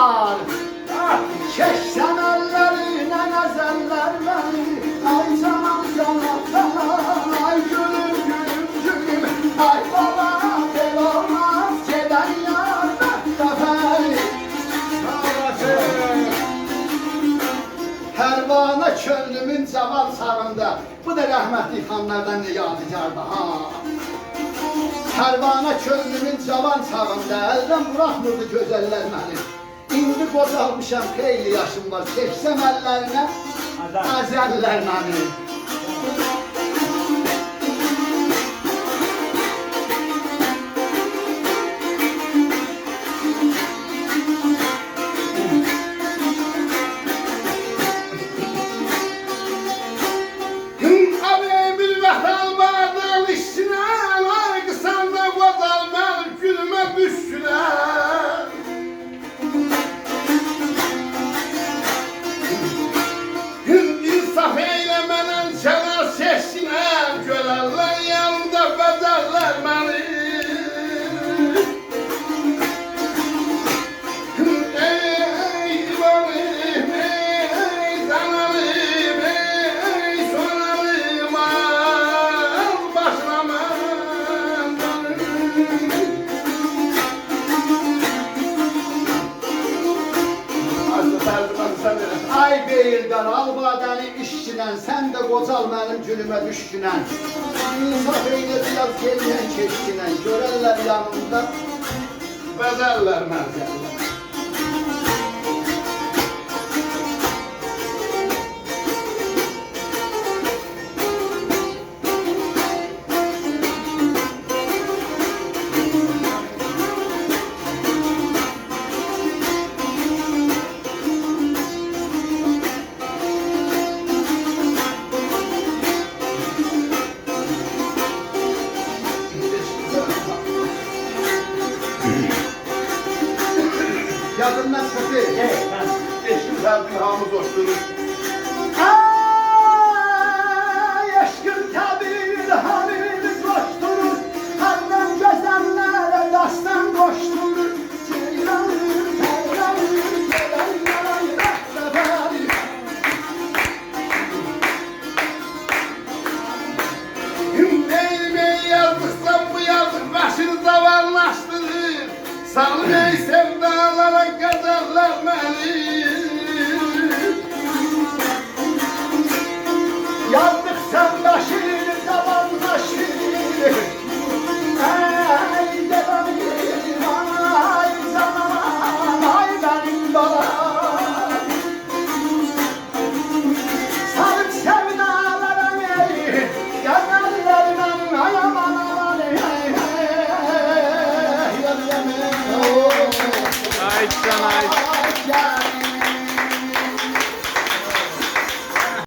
var. Çeksen ellerine ezeller beni. Ay canım canım, ay gülüm gülüm gülüm. Ay baba del olmaz gelen yarda kafayı. Pervane çöllümün caval sarında. Bu da rahmetli xanlardan yadigardı ha. Pervane çöllümün cavan çağında elden bırakmırdı güzeller məni. İndi qocalmışam, xeyli yaşım var. Çeksəm əllərinə, əzəllər məni. Ay beyirdən, al badəni işçinən, sən də qocal mənim gülümə düşkünən. İnsaf eylə biraz gelməyən keçkinən, görərlər yanımda, bəzərlər məzərlər. Yadından çıkı. Eşkim təbir hamız hoşdurur. Ay, eşkim təbir hamimiz hoşdurur. Hərdən gözəllərə dastan qoşdurur. Ceylanır, ceylanır, ceylanır, rəhbəri. Ey yazdıqsan bu yazıq başını zavallaşdırır. Sanır ey sevdalara qadarlar məni. Yazdıqsan başını zavallaşır. Ay devanım, ay canım, ay benim balam. Sanıp sevdalara ey, gözəllərimən ay aman aman ey. Ay can ay.